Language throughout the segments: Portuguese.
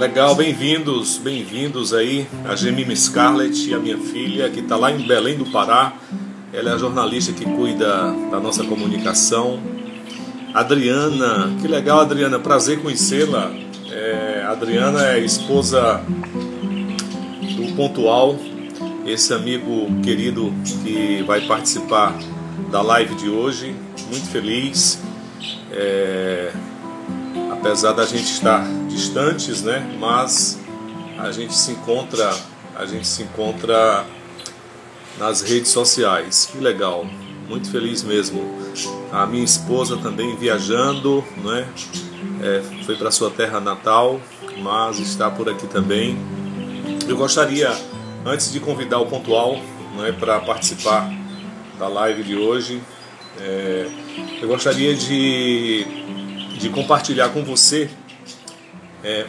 Legal, bem-vindos aí a Gemima Scarlett e a minha filha, que está lá em Belém do Pará. Ela é a jornalista que cuida da nossa comunicação. Adriana, que legal, Adriana, prazer conhecê-la. Adriana é esposa do Pontual, esse amigo querido que vai participar da live de hoje. Muito feliz, apesar da gente estar distantes, né? Mas a gente se encontra nas redes sociais. Que legal, muito feliz mesmo. A minha esposa também viajando, né? Foi para sua terra natal, mas está por aqui também. Eu gostaria, antes de convidar o Pontual, né, para participar da live de hoje, eu gostaria de compartilhar com você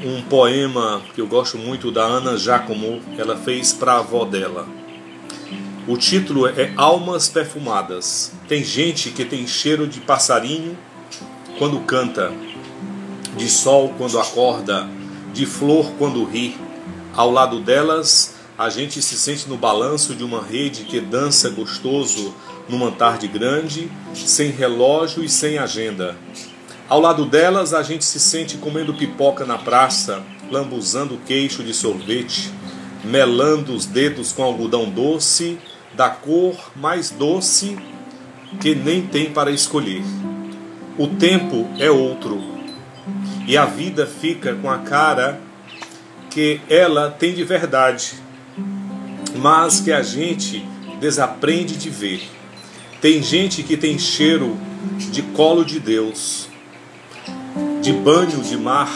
um poema que eu gosto muito, da Ana Giacomo. Ela fez para a avó dela. O título é Almas Perfumadas. Tem gente que tem cheiro de passarinho quando canta, de sol quando acorda, de flor quando ri. Ao lado delas, a gente se sente no balanço de uma rede que dança gostoso numa tarde grande, sem relógio e sem agenda. Ao lado delas, a gente se sente comendo pipoca na praça, lambuzando o queixo de sorvete, melando os dedos com algodão doce, da cor mais doce que nem tem para escolher. O tempo é outro, e a vida fica com a cara que ela tem de verdade, mas que a gente desaprende de ver. Tem gente que tem cheiro de colo de Deus, de banho de mar,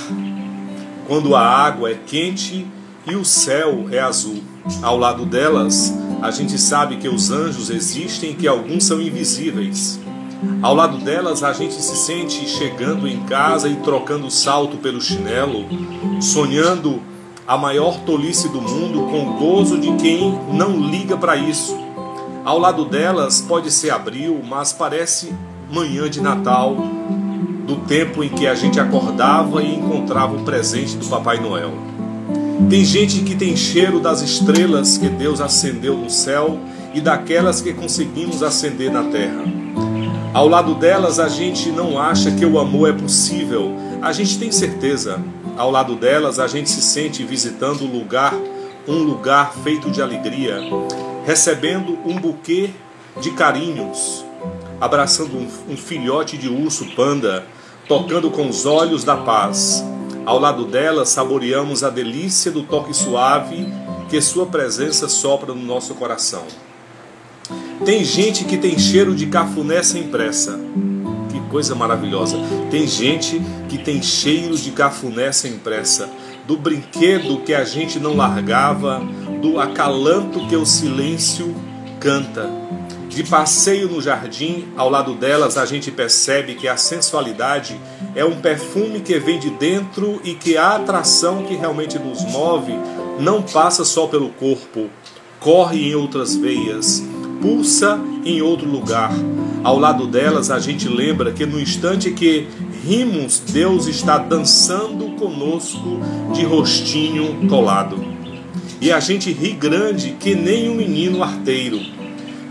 quando a água é quente e o céu é azul. Ao lado delas, a gente sabe que os anjos existem e que alguns são invisíveis. Ao lado delas, a gente se sente chegando em casa e trocando salto pelo chinelo, sonhando a maior tolice do mundo com o gozo de quem não liga para isso. Ao lado delas pode ser abril, mas parece manhã de Natal, do tempo em que a gente acordava e encontrava o presente do Papai Noel. Tem gente que tem cheiro das estrelas que Deus acendeu no céu e daquelas que conseguimos acender na terra. Ao lado delas, a gente não acha que o amor é possível, a gente tem certeza. Ao lado delas, a gente se sente visitando um lugar feito de alegria, recebendo um buquê de carinhos, abraçando um filhote de urso panda, tocando com os olhos da paz. Ao lado delas, saboreamos a delícia do toque suave que sua presença sopra no nosso coração. Tem gente que tem cheiro de cafuné sem pressa. Que coisa maravilhosa. Tem gente que tem cheiro de cafuné sem pressa, do brinquedo que a gente não largava, do acalanto que o silêncio canta. De passeio no jardim, ao lado delas, a gente percebe que a sensualidade é um perfume que vem de dentro e que a atração que realmente nos move não passa só pelo corpo, corre em outras veias, pulsa em outro lugar. Ao lado delas, a gente lembra que no instante que rimos, Deus está dançando conosco de rostinho colado. E a gente ri grande que nem um menino arteiro.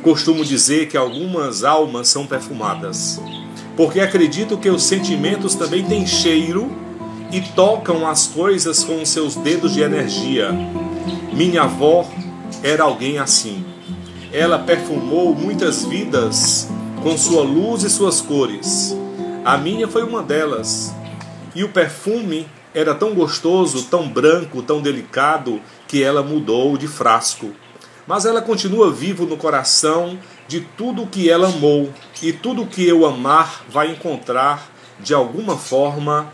Costumo dizer que algumas almas são perfumadas, porque acredito que os sentimentos também têm cheiro e tocam as coisas com os seus dedos de energia. Minha avó era alguém assim. Ela perfumou muitas vidas com sua luz e suas cores. A minha foi uma delas. E o perfume era tão gostoso, tão branco, tão delicado, que ela mudou de frasco. Mas ela continua vivo no coração de tudo que ela amou, e tudo que eu amar vai encontrar, de alguma forma,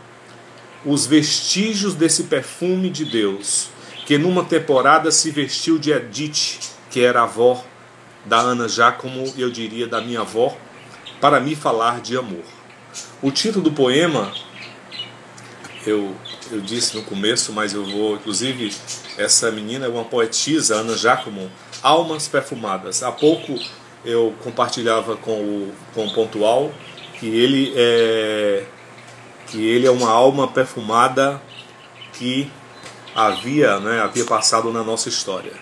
os vestígios desse perfume de Deus, que numa temporada se vestiu de Edith, que era a avó da Ana Giacomo, eu diria da minha avó, para me falar de amor. O título do poema, eu disse no começo, mas eu vou, inclusive, essa menina é uma poetisa, Ana Giacomo, Almas Perfumadas. Há pouco eu compartilhava com o Pontual que ele é uma alma perfumada que havia passado na nossa história.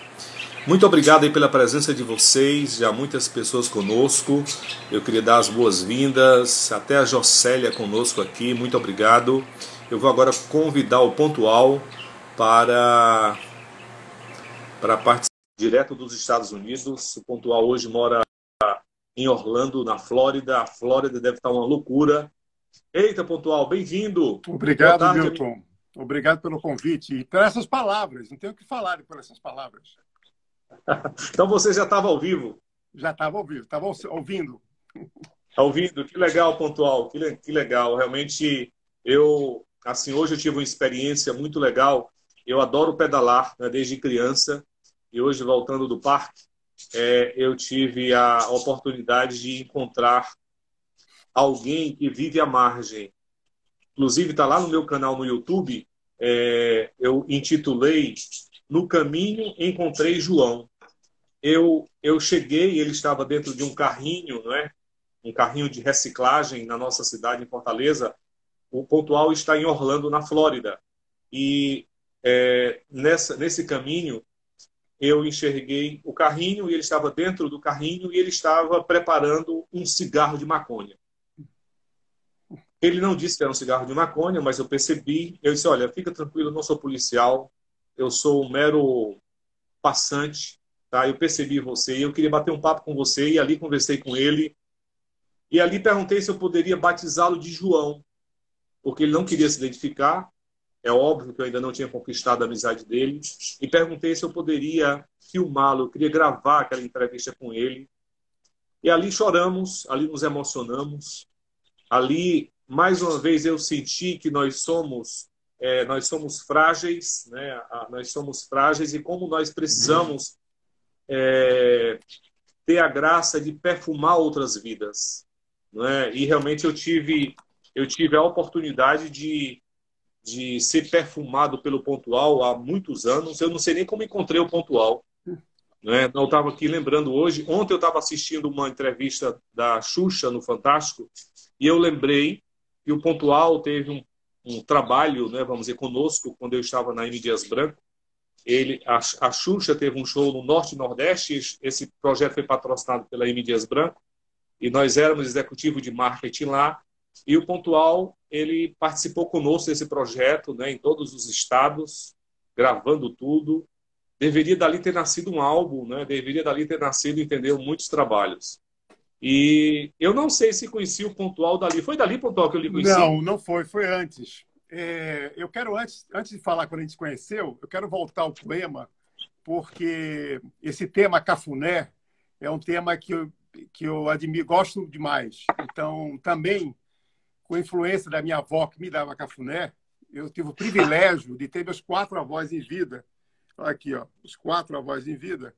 Muito obrigado aí pela presença de vocês, já muitas pessoas conosco. Eu queria dar as boas-vindas, até a Jocélia conosco aqui, muito obrigado. Eu vou agora convidar o Pontual para participar direto dos Estados Unidos. O Pontual hoje mora em Orlando, na Flórida. A Flórida deve estar uma loucura. Eita, Pontual, bem-vindo. Obrigado, boa tarde, Milton. Obrigado pelo convite e por essas palavras. Não tenho o que falar por essas palavras. Então você já estava ao vivo? Já estava ao vivo, estava ouvindo. Ouvindo, que legal, Pontual, que legal. Realmente, hoje eu tive uma experiência muito legal. Eu adoro pedalar, né, desde criança. E hoje, voltando do parque, eu tive a oportunidade de encontrar alguém que vive à margem. Inclusive, está lá no meu canal no YouTube. Eu intitulei No Caminho Encontrei João. Eu cheguei, ele estava dentro de um carrinho, não é? Um carrinho de reciclagem na nossa cidade, em Fortaleza. O Pontual está em Orlando, na Flórida. E nesse caminho, eu enxerguei o carrinho e ele estava dentro do carrinho e ele estava preparando um cigarro de maconha. Ele não disse que era um cigarro de maconha, mas eu percebi. Eu disse, olha, fica tranquilo, eu não sou policial, eu sou um mero passante, tá? Eu percebi você e eu queria bater um papo com você e ali conversei com ele. E ali perguntei se eu poderia batizá-lo de João, porque ele não queria se identificar. É óbvio que eu ainda não tinha conquistado a amizade dele. E perguntei se eu poderia filmá-lo, eu queria gravar aquela entrevista com ele. E ali choramos, ali nos emocionamos. Ali, mais uma vez, eu senti que nós somos frágeis, né? Nós somos frágeis e como nós precisamos ter a graça de perfumar outras vidas, não é? E realmente eu tive a oportunidade de ser perfumado pelo Pontual há muitos anos. Eu não sei nem como encontrei o Pontual, né? Eu estava aqui lembrando hoje. Ontem eu estava assistindo uma entrevista da Xuxa no Fantástico e eu lembrei que o Pontual teve um trabalho, né, vamos dizer, conosco quando eu estava na M. Dias Branco. A Xuxa teve um show no Norte e Nordeste. Esse projeto foi patrocinado pela M. Dias Branco e nós éramos executivo de marketing lá. E o Pontual, ele participou conosco desse projeto, né, em todos os estados, gravando tudo. Deveria dali ter nascido um álbum, né? Deveria dali ter nascido, entendeu, muitos trabalhos. E eu não sei se conheci o Pontual dali. Foi dali, Pontual, que eu lhe conheci? Não foi. Foi antes. Eu quero, antes de falar quando a gente se conheceu, eu quero voltar ao poema, porque esse tema cafuné é um tema que eu admiro, gosto demais. Então, também, com a influência da minha avó, que me dava cafuné, eu tive o privilégio de ter meus 4 avós em vida. Olha aqui, ó, os 4 avós em vida.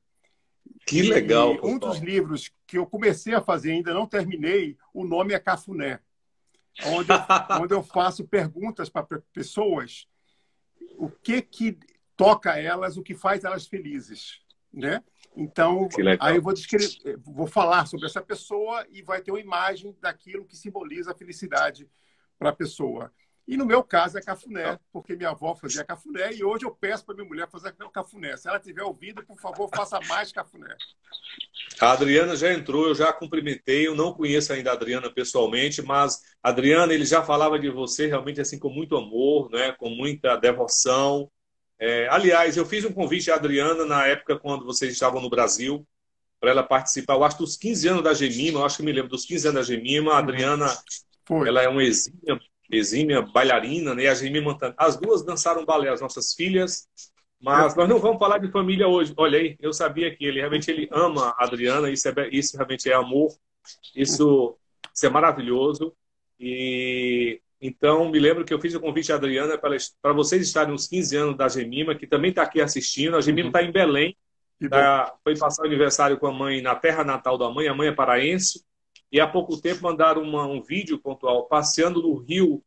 Que legal, e um dos livros que eu comecei a fazer, ainda não terminei, o nome é Cafuné, onde eu faço perguntas para pessoas o que toca elas, o que faz elas felizes, né? Então, aí eu vou falar sobre essa pessoa e vai ter uma imagem daquilo que simboliza a felicidade para a pessoa. E no meu caso é cafuné, porque minha avó fazia cafuné e hoje eu peço para minha mulher fazer cafuné. Se ela estiver ouvindo, por favor, faça mais cafuné. A Adriana já entrou, eu já cumprimentei. Eu não conheço ainda a Adriana pessoalmente, mas a Adriana, ele já falava de você realmente assim com muito amor, né? Com muita devoção. Aliás, eu fiz um convite à Adriana na época quando vocês estavam no Brasil, para ela participar, eu acho, dos 15 anos da Gemima. Eu acho que me lembro dos 15 anos da Gemima. A Adriana, ela é uma exímia bailarina, né? A Gemima, as duas dançaram balé, as nossas filhas, mas nós não vamos falar de família hoje. Olha aí, eu sabia que ele realmente ama a Adriana, isso realmente é amor, isso é maravilhoso. E então me lembro que eu fiz o convite à Adriana para vocês estarem nos 15 anos da Gemima, que também está aqui assistindo. A Gemima está em Belém, foi passar o aniversário com a mãe na terra natal da mãe, a mãe é paraense. E há pouco tempo mandaram um vídeo, Pontual, passeando no rio,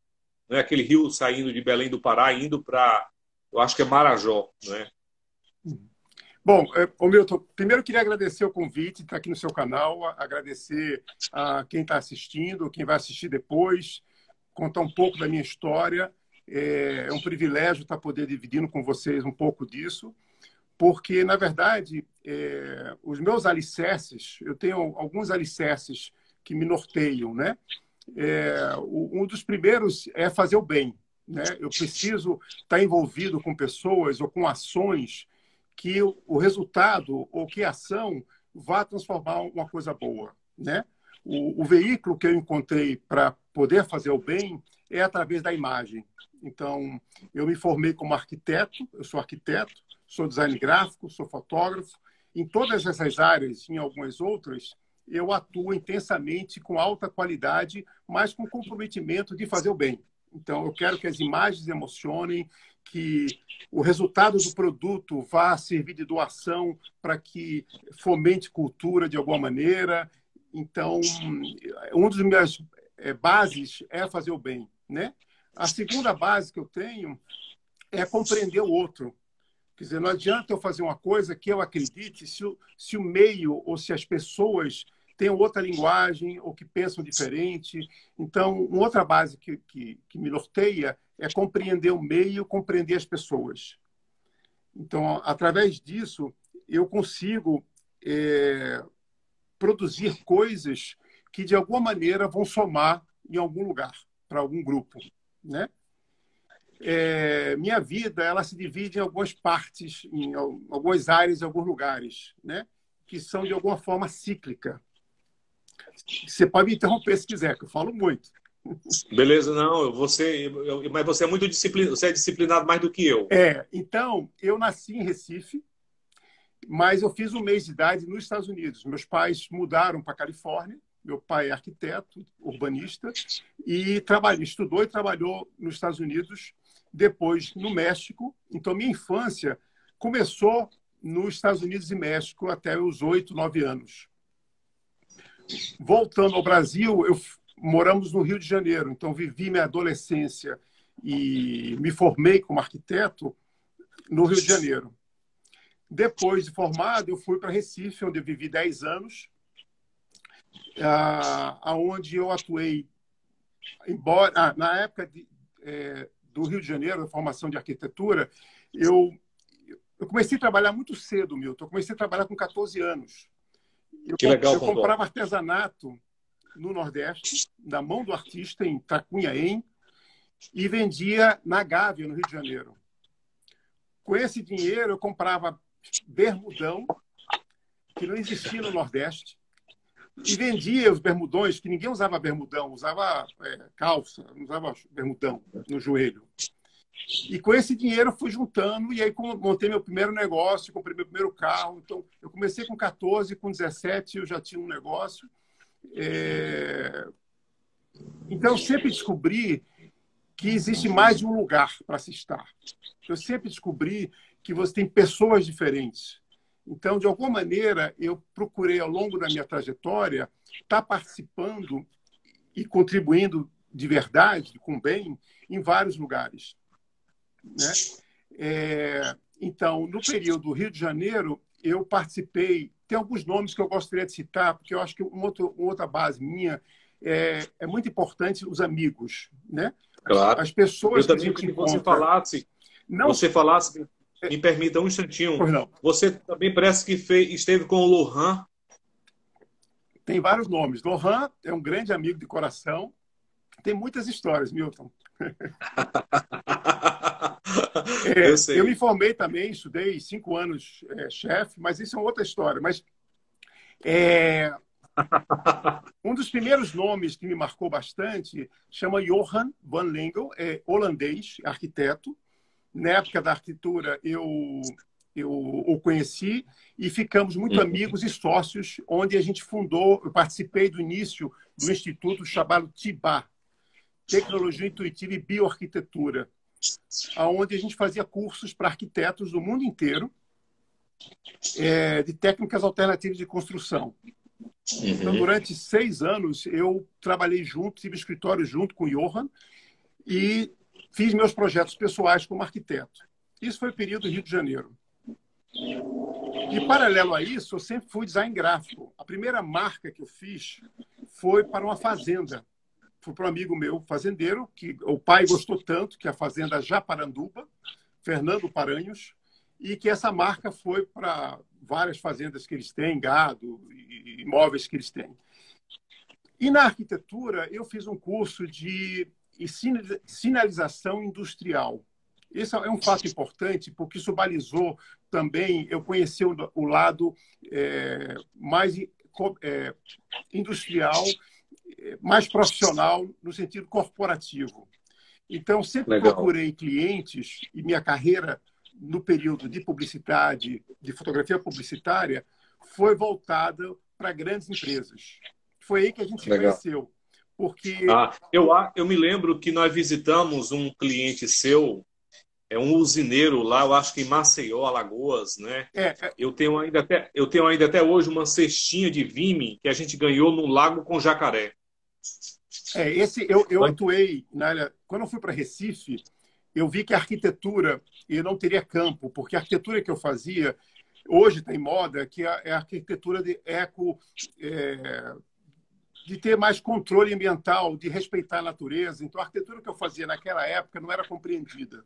né, aquele rio saindo de Belém do Pará, indo para, eu acho que é Marajó. Né? Bom, Milton, primeiro eu queria agradecer o convite, estar aqui no seu canal, agradecer a quem está assistindo, quem vai assistir depois, contar um pouco da minha história É um privilégio estar poder dividindo com vocês um pouco disso, porque, na verdade, os meus alicerces, eu tenho alguns alicerces que me norteiam, né? Um dos primeiros é fazer o bem, né? Eu preciso estar envolvido com pessoas ou com ações que o resultado ou que a ação vá transformar uma coisa boa, né? O veículo que eu encontrei para poder fazer o bem é através da imagem. Então, eu me formei como arquiteto, eu sou arquiteto, sou design gráfico, sou fotógrafo. Em todas essas áreas, em algumas outras, eu atuo intensamente, com alta qualidade, mas com comprometimento de fazer o bem. Então, eu quero que as imagens emocionem, que o resultado do produto vá servir de doação para que fomente cultura de alguma maneira. Então, uma das minhas bases é fazer o bem, né? A segunda base que eu tenho é compreender o outro. Quer dizer, não adianta eu fazer uma coisa que eu acredite se o meio ou se as pessoas têm outra linguagem ou que pensam diferente. Então, uma outra base que me norteia é compreender o meio, compreender as pessoas. Então, através disso, eu consigo produzir coisas que, de alguma maneira, vão somar em algum lugar, para algum grupo, né? Minha vida ela se divide em algumas partes, em algumas áreas, em alguns lugares, né? Que são, de alguma forma, cíclica. Você pode me interromper se quiser, que eu falo muito. Beleza, não, mas você é muito disciplinado, você é disciplinado mais do que eu. Então, eu nasci em Recife, mas eu fiz um mês de idade nos Estados Unidos. Meus pais mudaram para a Califórnia. Meu pai é arquiteto, urbanista, e estudou e trabalhou nos Estados Unidos, depois no México. Então, minha infância começou nos Estados Unidos e México até os 8, 9 anos. Voltando ao Brasil, moramos no Rio de Janeiro. Então, vivi minha adolescência e me formei como arquiteto no Rio de Janeiro. Depois de formado, eu fui para Recife, onde eu vivi 10 anos, onde eu atuei, embora na época do Rio de Janeiro, a formação de arquitetura, eu comecei a trabalhar muito cedo, Milton. Eu comecei a trabalhar com 14 anos. Que legal, eu comprava artesanato no Nordeste, da mão do artista, em Tracunhaém, e vendia na Gávea, no Rio de Janeiro. Com esse dinheiro, eu comprava bermudão, que não existia no Nordeste, e vendia os bermudões, que ninguém usava bermudão, usava calça, não usava bermudão no joelho. E com esse dinheiro eu fui juntando, e aí montei meu primeiro negócio, comprei meu primeiro carro. Então, eu comecei com 14, com 17 eu já tinha um negócio. Então, eu sempre descobri que existe mais de um lugar para se estar. Eu sempre descobri que você tem pessoas diferentes. Então, de alguma maneira, eu procurei, ao longo da minha trajetória, estar participando e contribuindo de verdade, com bem, em vários lugares, né? Então, no período do Rio de Janeiro, eu participei... Tem alguns nomes que eu gostaria de citar, porque eu acho que uma outra base minha é muito importante, os amigos, né? Claro. As pessoas que a gente encontra. Você falasse, me permita um instantinho. Pois não. Você também parece que esteve com o Lohan. Tem vários nomes. Lohan é um grande amigo de coração. Tem muitas histórias, Milton. Eu me formei também, estudei 5 anos chefe, mas isso é outra história. Mas um dos primeiros nomes que me marcou bastante chama Johan van Lengel, é holandês, arquiteto. Na época da arquitetura, eu o conheci e ficamos muito amigos e sócios, onde a gente fundou, eu participei do início do instituto chamado TIBA, Tecnologia Intuitiva e Bioarquitetura, onde a gente fazia cursos para arquitetos do mundo inteiro de técnicas alternativas de construção. Então, durante 6 anos, eu trabalhei junto, tive escritório junto com o Johan e fiz meus projetos pessoais como arquiteto. Isso foi o período do Rio de Janeiro. E, paralelo a isso, eu sempre fui design gráfico. A primeira marca que eu fiz foi para uma fazenda. fui para um amigo meu, fazendeiro, que o pai gostou tanto, que é a fazenda Japaranduba, Fernando Paranhos, e que essa marca foi para várias fazendas que eles têm, gado e imóveis que eles têm. E na arquitetura, eu fiz um curso de sinalização industrial. Esse é um fato importante, porque isso balizou também, eu conheci o lado mais industrial, mais profissional, no sentido corporativo. Então, sempre Legal. procurei clientes, e minha carreira no período de publicidade, de fotografia publicitária, foi voltada para grandes empresas. Foi aí que a gente se Legal. conheceu. Porque... eu me lembro que nós visitamos um cliente seu, um usineiro lá, eu acho que em Maceió, Alagoas, né? Eu tenho ainda até hoje uma cestinha de Vime que a gente ganhou no Lago com Jacaré. Eu atuei na área. Quando eu fui para Recife, eu vi que a arquitetura, eu não teria campo, porque a arquitetura que eu fazia, hoje tem moda, que é a arquitetura de de ter mais controle ambiental, de respeitar a natureza. Então, a arquitetura que eu fazia naquela época não era compreendida.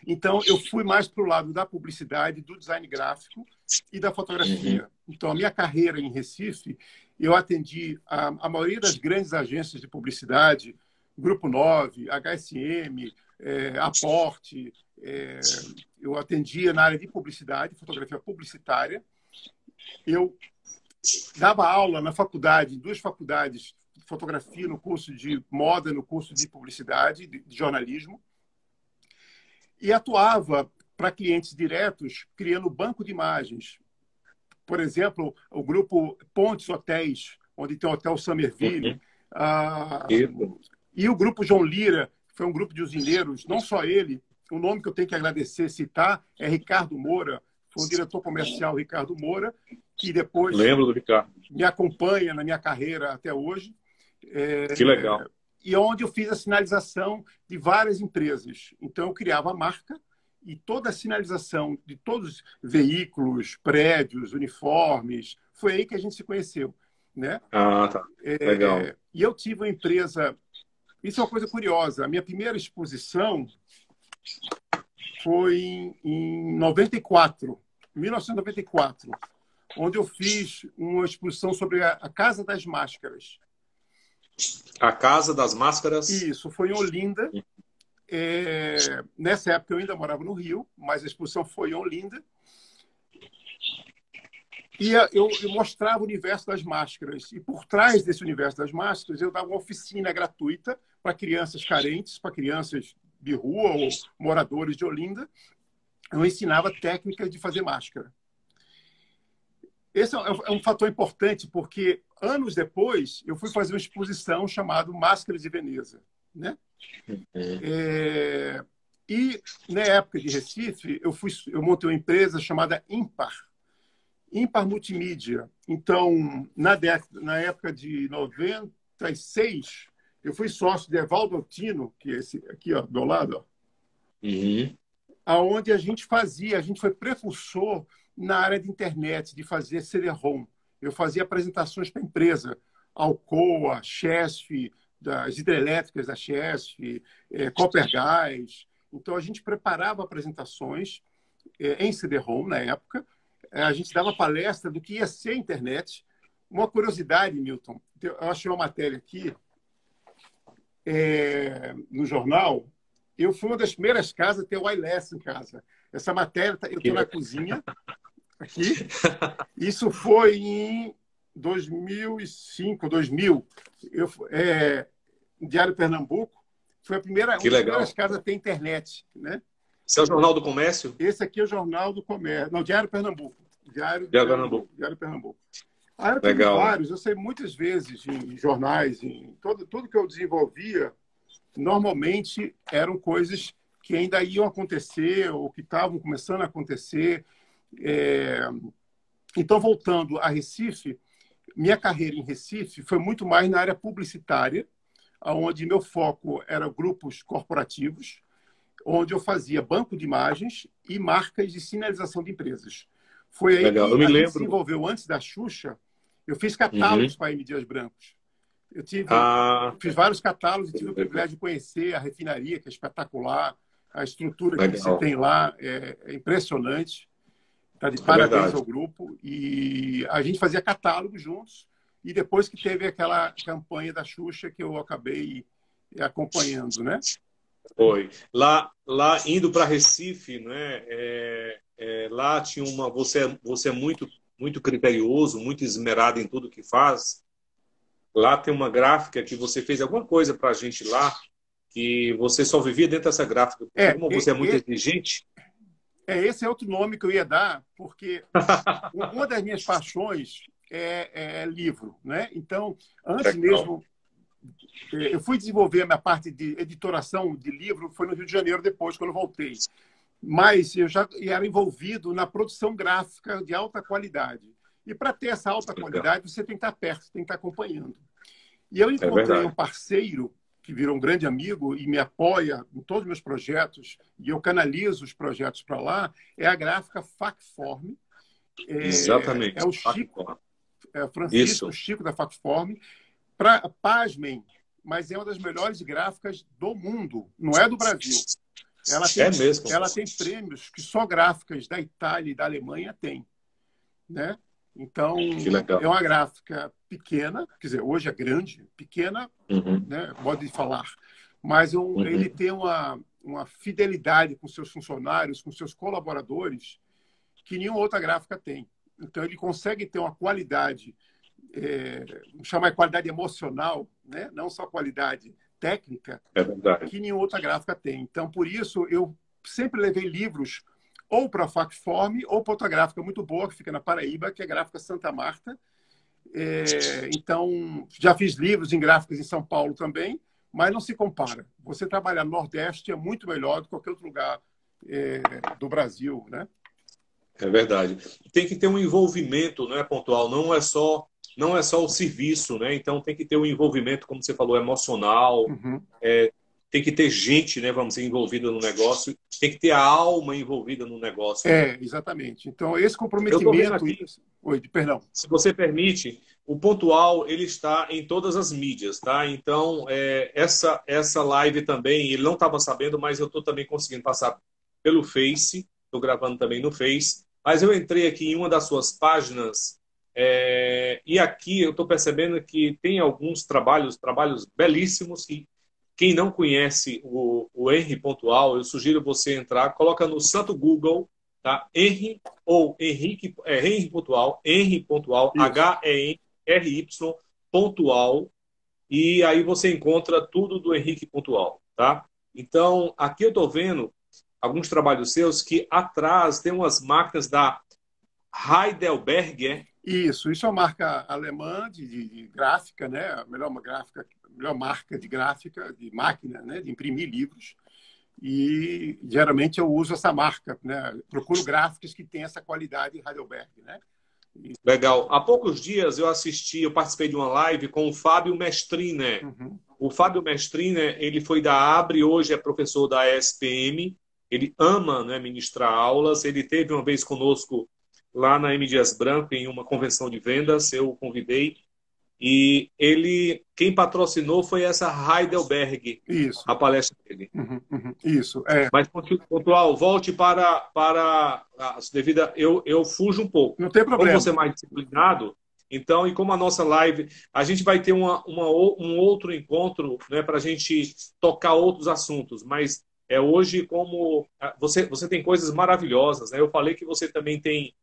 Então, eu fui mais para o lado da publicidade, do design gráfico e da fotografia. Então, a minha carreira em Recife, eu atendi a maioria das grandes agências de publicidade, Grupo 9, HSM, Aporte. Eu atendia na área de publicidade, fotografia publicitária. Eu dava aula na faculdade, em 2 faculdades, de fotografia no curso de moda, no curso de publicidade, de jornalismo. E atuava para clientes diretos, criando banco de imagens. Por exemplo, o grupo Pontes Hotéis, onde tem o Hotel Summerville. E o grupo João Lira, que foi um grupo de usineiros, não só ele, o nome que eu tenho que agradecer, citar, é Ricardo Moura, foi o diretor comercial Ricardo Moura, que depois Lembro do Ricardo. Me acompanha na minha carreira até hoje. Que legal. E onde eu fiz a sinalização de várias empresas. Então, eu criava a marca e toda a sinalização de todos os veículos, prédios, uniformes, foi aí que a gente se conheceu. Né? Tá. Legal. E eu tive uma empresa... Isso é uma coisa curiosa. A minha primeira exposição foi em 1994, onde eu fiz uma exposição sobre a Casa das Máscaras. A Casa das Máscaras? Isso, foi em Olinda. Nessa época eu ainda morava no Rio, mas a exposição foi em Olinda. E eu mostrava o universo das máscaras. E por trás desse universo das máscaras, eu dava uma oficina gratuita para crianças carentes, para crianças de rua ou moradores de Olinda. Eu ensinava técnicas de fazer máscara. Esse é um fator importante, porque anos depois eu fui fazer uma exposição chamada Máscaras de Veneza. Né? E na época de Recife, eu montei uma empresa chamada Ímpar Multimídia. Então, na época de 96, eu fui sócio de Evaldo Altino, que é esse aqui, ó, do meu lado, aonde a gente foi precursor na área de internet, de fazer CD-ROM. Eu fazia apresentações para a empresa, Alcoa, Chesf, das hidrelétricas da Chesf, Copergás. Então, a gente preparava apresentações em CD-ROM, na época. A gente dava palestra do que ia ser a internet. Uma curiosidade, Milton, eu achei uma matéria aqui no jornal. Eu fui uma das primeiras casas a ter wireless em casa. Essa matéria, eu estou na cozinha, aqui. Isso foi em 2005, 2000. Diário Pernambuco. Foi uma das primeiras casas a ter internet. Né? Esse é o Jornal do Comércio? Esse aqui é o Jornal do Comércio. Não, Diário Pernambuco. Diário Pernambuco. Legal. Vários. Eu sei muitas vezes em jornais, em tudo que eu desenvolvia, normalmente eram coisas que ainda iam acontecer ou que estavam começando a acontecer. Então, voltando a Recife, minha carreira em Recife foi muito mais na área publicitária, onde meu foco era grupos corporativos, onde eu fazia banco de imagens e marcas de sinalização de empresas. Foi aí que a gente desenvolveu, antes da Xuxa, eu fiz catálogos para a M. Dias Brancos. Eu tive, Ah, fiz vários catálogos e tive o privilégio de conhecer a refinaria, que é espetacular, a estrutura que se legal. tem lá é impressionante. Está de É parabéns verdade. ao grupo. E a gente fazia catálogo juntos. E depois que teve aquela campanha da Xuxa que eu acabei acompanhando, né? Foi. Lá indo para Recife, né? Lá tinha uma. Você é muito criterioso, muito esmerado em tudo que faz. Lá tem uma gráfica que você fez alguma coisa para a gente lá, que você só vivia dentro dessa gráfica, porque É, como você é muito exigente. esse é outro nome que eu ia dar, porque uma das minhas paixões é livro, né? Então, antes Legal. mesmo, eu fui desenvolver a minha parte de editoração de livro, foi no Rio de Janeiro depois, quando eu voltei. Mas eu já era envolvido na produção gráfica de alta qualidade. E para ter essa alta Legal. qualidade, você tem que estar perto, você tem que estar acompanhando. E eu É encontrei um verdade. parceiro que virou um grande amigo e me apoia em todos os meus projetos, e eu canalizo os projetos para lá, é a gráfica Facform. É Exatamente. o Chico, Francisco Isso. Chico da Facform. Pasmem, mas é uma das melhores gráficas do mundo, não é do Brasil. Ela É tem, mesmo. ela tem prêmios que só gráficas da Itália e da Alemanha têm, né? Então, Que legal. é uma gráfica pequena, quer dizer, hoje é grande, pequena, Uhum, né? Modo de falar, mas ele uhum. tem uma fidelidade com seus funcionários, com seus colaboradores, que nenhuma outra gráfica tem. Então, ele consegue ter uma qualidade, vamos chamar de qualidade emocional, né? Não só qualidade técnica, É verdade. que nenhuma outra gráfica tem. Então, por isso, eu sempre levei livros ou para a Facform ou para outra gráfica muito boa, que fica na Paraíba, que é a gráfica Santa Marta. Então, já fiz livros em gráficas em São Paulo também, mas não se compara. Você trabalhar no Nordeste é muito melhor do que qualquer outro lugar do Brasil, né? É verdade. Tem que ter um envolvimento, não é pontual, não é só o serviço, né? Então tem que ter um envolvimento, como você falou, emocional, Uhum. tem que ter gente, né, vamos dizer, envolvida no negócio, tem que ter a alma envolvida no negócio, né? Exatamente. Então, esse Eu estou vendo comprometimento... aqui, Oi, perdão. se você permite, o pontual ele está em todas as mídias, tá? Então essa live também, ele não estava sabendo, mas eu estou também conseguindo passar pelo Face, estou gravando também no Face, mas eu entrei aqui em uma das suas páginas e aqui eu estou percebendo que tem alguns trabalhos belíssimos que quem não conhece o Henry Pontual, eu sugiro você entrar, coloca no santo Google, tá? Henry ou Henrique, Henry Pontual, Henry Pontual, Isso. Henry Pontual, e aí você encontra tudo do Henrique Pontual, tá? Então, aqui eu estou vendo alguns trabalhos seus que atrás tem umas máquinas da Heidelberg, Isso é uma marca alemã de gráfica, né? A melhor marca de gráfica, de máquina, né? De imprimir livros. E geralmente eu uso essa marca, né? Procuro gráficos que têm essa qualidade Heidelberg, né? Legal. Há poucos dias eu participei de uma live com o Fábio Mestriner. Uhum. O Fábio Mestriner, ele foi da Abre, hoje é professor da ESPM. Ele ama, né, ministrar aulas. Ele teve uma vez conosco lá na M. Dias Branco, em uma convenção de vendas. Eu o convidei. E quem patrocinou foi essa Heidelberg, Isso. a palestra dele. Isso. Mas, pontual, volte para a devida. Eu fujo um pouco. Não tem Como você é problema. mais disciplinado, então, e como a nossa live, a gente vai ter um outro encontro, né, para a gente tocar outros assuntos. Mas hoje, como você tem coisas maravilhosas, né? Eu falei que você também tem.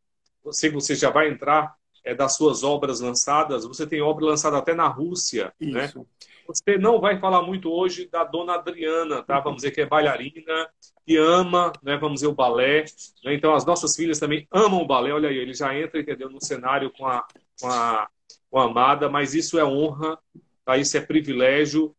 Você já vai entrar das suas obras lançadas. Você tem obra lançada até na Rússia, né? Isso. Você não vai falar muito hoje da dona Adriana, tá? Vamos dizer que é bailarina, que ama, né? Vamos dizer, o balé. Né? Então, as nossas filhas também amam o balé. Olha aí, ele já entra, entendeu? No cenário com a amada, mas isso é honra, tá? Isso é privilégio.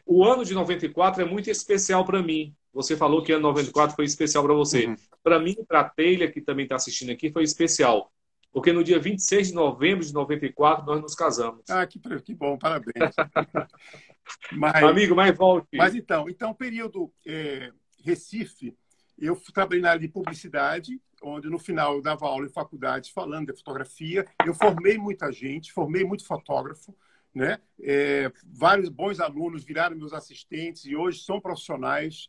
O ano de 94 é muito especial para mim. Você falou que ano 94 foi especial para você. Uhum. Para mim, para a Teila, que também está assistindo aqui, foi especial. Porque no dia 26 de novembro de 94 nós nos casamos. Que bom, parabéns. Mas, Amigo, mas mas volte. então período Recife, eu trabalhei na área de publicidade, onde no final eu dava aula em faculdades falando de fotografia. Eu formei muita gente, formei muito fotógrafo. né? Vários bons alunos viraram meus assistentes e hoje são profissionais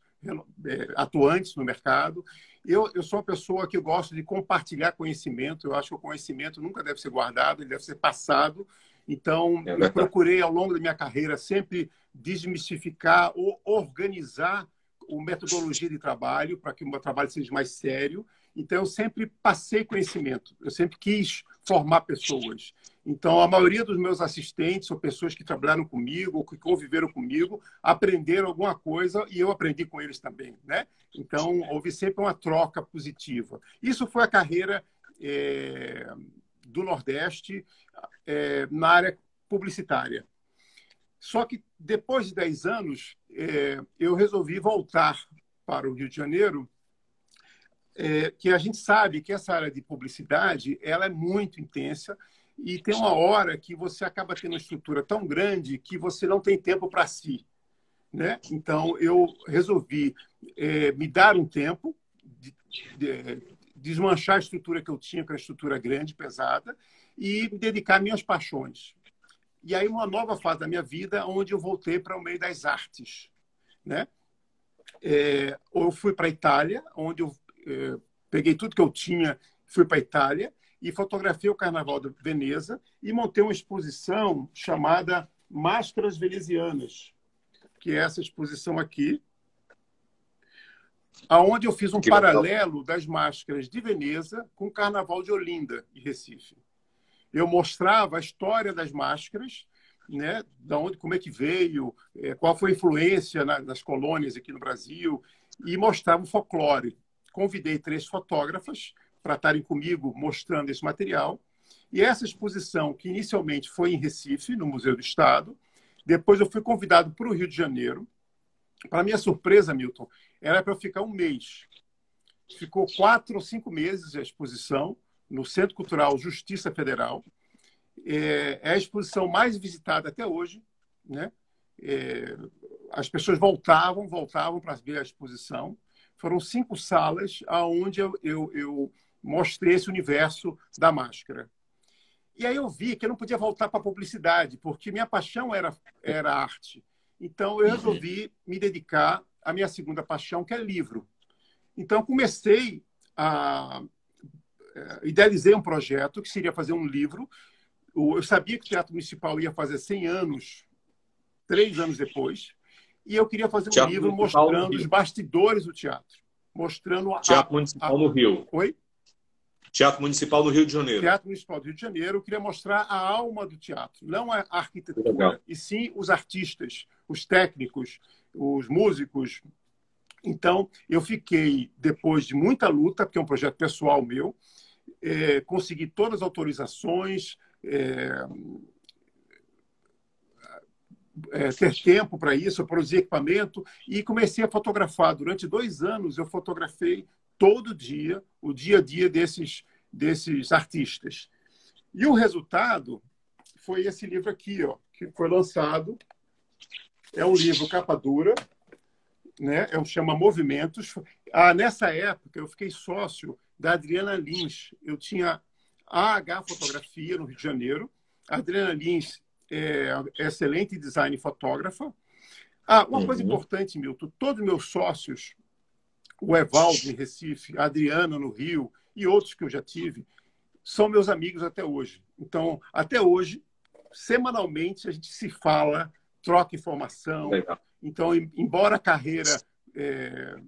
atuantes no mercado. Eu sou uma pessoa que gosto de compartilhar conhecimento. Eu acho que o conhecimento nunca deve ser guardado, ele deve ser passado. Então, eu procurei, ao longo da minha carreira, sempre desmistificar ou organizar a metodologia de trabalho para que o meu trabalho seja mais sério. Então, eu sempre passei conhecimento. Eu sempre quis formar pessoas. Então, a maioria dos meus assistentes ou pessoas que trabalharam comigo ou que conviveram comigo aprenderam alguma coisa e eu aprendi com eles também, né? Então, houve sempre uma troca positiva. Isso foi a carreira do Nordeste na área publicitária. Só que, depois de 10 anos, eu resolvi voltar para o Rio de Janeiro, que a gente sabe que essa área de publicidade ela é muito intensa e tem uma hora que você acaba tendo uma estrutura tão grande que você não tem tempo para si, né? Então, eu resolvi me dar um tempo, desmanchar a estrutura que eu tinha, que era uma estrutura grande, pesada, e me dedicar às minhas paixões. E aí, uma nova fase da minha vida, onde eu voltei para o meio das artes, né? Eu fui para a Itália, onde eu peguei tudo que eu tinha, fui para a Itália e fotografei o Carnaval de Veneza e montei uma exposição chamada Máscaras Venezianas, que é essa exposição aqui, aonde eu fiz um paralelo das máscaras de Veneza com o Carnaval de Olinda, em Recife. Eu mostrava a história das máscaras, né? Da onde, como é que veio, qual foi a influência nas colônias aqui no Brasil, e mostrava o folclore. Convidei 3 fotógrafas para estarem comigo mostrando esse material. E essa exposição, que inicialmente foi em Recife, no Museu do Estado, depois eu fui convidado para o Rio de Janeiro. Para minha surpresa, Milton, era para eu ficar um mês. Ficou 4 ou 5 meses a exposição no Centro Cultural Justiça Federal. É a exposição mais visitada até hoje, né? As pessoas voltavam para ver a exposição. Foram 5 salas onde eu mostrei esse universo da máscara. E aí eu vi que eu não podia voltar para a publicidade, porque minha paixão era arte. Então, eu resolvi me dedicar à minha segunda paixão, que é livro. Então, comecei idealizei um projeto que seria fazer um livro. Eu sabia que o Teatro Municipal ia fazer 100 anos, 3 anos depois, e eu queria fazer um livro mostrando os bastidores do teatro. Mostrando Teatro Municipal no Rio. Oi? Teatro Municipal do Rio de Janeiro. Teatro Municipal do Rio de Janeiro. Eu queria mostrar a alma do teatro, não a arquitetura, e sim os artistas, os técnicos, os músicos. Então, eu fiquei, depois de muita luta, porque é um projeto pessoal meu, consegui todas as autorizações, ter tempo para isso, eu produzi equipamento e comecei a fotografar. Durante 2 anos, eu fotografei todo dia, o dia a dia desses artistas. E o resultado foi esse livro aqui, ó, que foi lançado. É um livro capa dura, né? Chama Movimentos. Nessa época, eu fiquei sócio da Adriana Lins. Eu tinha a AH Fotografia, no Rio de Janeiro. A Adriana Lins é excelente design e fotógrafa. Uma coisa importante, Milton, todos os meus sócios, o Evaldo, em Recife, a Adriana, no Rio, e outros que eu já tive, são meus amigos até hoje. Então, até hoje, semanalmente, a gente se fala, troca informação. Legal. Então, embora a carreira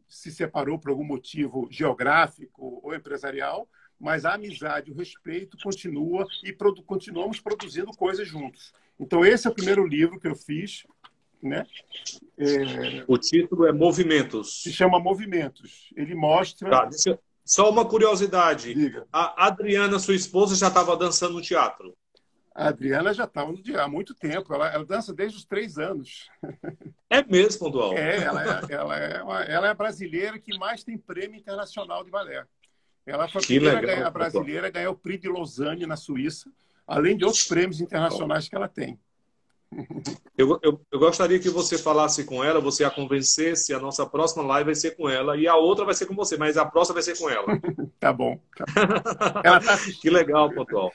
se separou por algum motivo geográfico ou empresarial, mas a amizade, o respeito continua e continuamos produzindo coisas juntos. Então, esse é o primeiro livro que eu fiz, né? O título é Movimentos. Se chama Movimentos. Ele mostra... Tá, só uma curiosidade. Diga. A Adriana, sua esposa, já estava dançando no teatro? A Adriana já estava no teatro há muito tempo. Ela dança desde os 3 anos. É mesmo, Dual? Ela é a brasileira que mais tem prêmio internacional de balé. Ela foi a brasileira a ganhar o Prix de Lausanne, na Suíça, além de outros prêmios internacionais que ela tem. Eu gostaria que você falasse com ela, você a convencesse, a nossa próxima live vai ser com ela e a outra vai ser com você, mas a próxima vai ser com ela. Tá bom. Ela tá assistindo. Que legal, Pontual.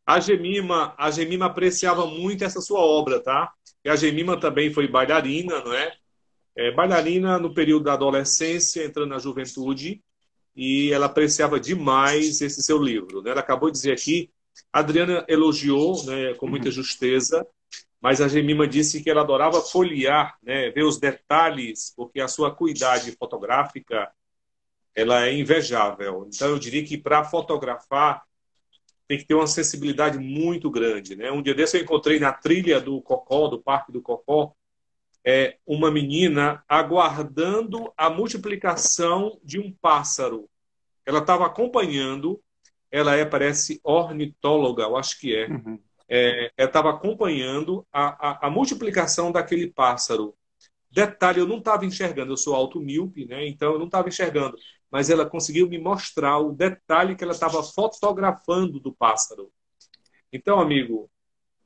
A Gemima apreciava muito essa sua obra, tá? E a Gemima também foi bailarina, não é? Bailarina no período da adolescência, entrando na juventude, e ela apreciava demais esse seu livro, né? Ela acabou de dizer aqui, a Adriana elogiou, né, com muita justeza, mas a Gemima disse que ela adorava folhear, né, ver os detalhes, porque a sua acuidade fotográfica, ela é invejável. Então eu diria que para fotografar tem que ter uma sensibilidade muito grande, né? Um dia desse eu encontrei na trilha do Cocó, do Parque do Cocó, uma menina aguardando a multiplicação de um pássaro. Ela estava acompanhando, parece ornitóloga, eu acho que é. Uhum. Ela estava acompanhando a multiplicação daquele pássaro. Detalhe, eu não estava enxergando, eu sou alto míope, né? Então eu não estava enxergando. Mas ela conseguiu me mostrar o detalhe que ela estava fotografando do pássaro. Então, amigo,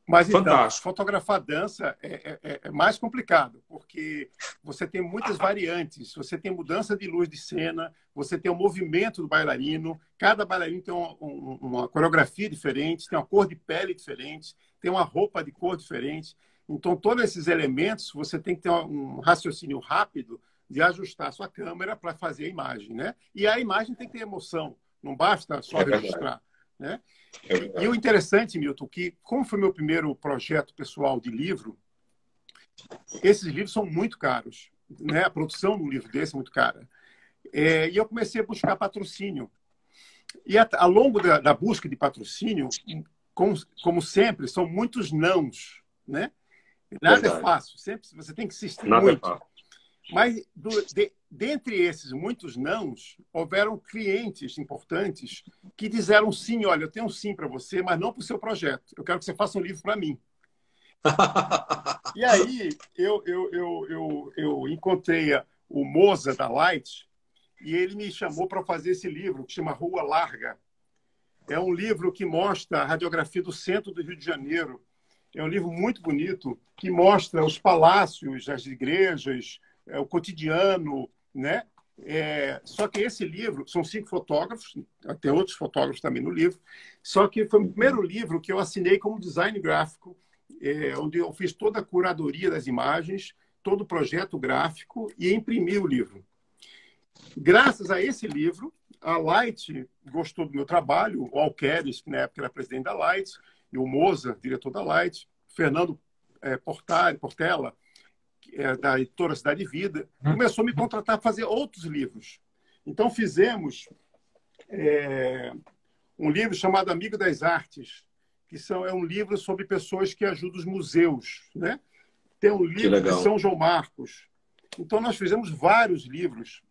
Mas então, fantástico. fotografar dança é mais complicado, porque você tem muitas variantes. Você tem mudança de luz de cena, você tem o movimento do bailarino, cada bailarino tem uma coreografia diferente, tem uma cor de pele diferente, tem uma roupa de cor diferente. Então, todos esses elementos, você tem que ter um raciocínio rápido de ajustar a sua câmera para fazer a imagem, né? E a imagem tem que ter emoção, não basta só registrar, né? E o interessante, Milton, que como foi meu primeiro projeto pessoal de livro, esses livros são muito caros, né? A produção de um livro desse é muito cara. E eu comecei a buscar patrocínio. E ao longo da busca de patrocínio, como sempre, são muitos nãos, né? Nada é fácil, sempre você tem que insistir muito. Mas dentre esses muitos nãos, houveram clientes importantes que disseram sim, olha, eu tenho um sim para você, mas não para o seu projeto. Eu quero que você faça um livro para mim. E aí eu encontrei o Moza da Light e ele me chamou para fazer esse livro que chama Rua Larga. É um livro que mostra a radiografia do centro do Rio de Janeiro. É um livro muito bonito que mostra os palácios, as igrejas, o cotidiano, né? Só que esse livro, são 5 fotógrafos, tem outros fotógrafos também no livro, só que foi o primeiro livro que eu assinei como design gráfico, onde eu fiz toda a curadoria das imagens, todo o projeto gráfico e imprimi o livro. Graças a esse livro, a Light gostou do meu trabalho, o Alqueres, que na época era presidente da Light, e o Moza, diretor da Light, Fernando Portela, da editora Cidade de Vida, começou a me contratar para fazer outros livros. Então, fizemos um livro chamado Amigo das Artes, que é um livro sobre pessoas que ajudam os museus, né? Tem um livro de São João Marcos. Então, nós fizemos vários livros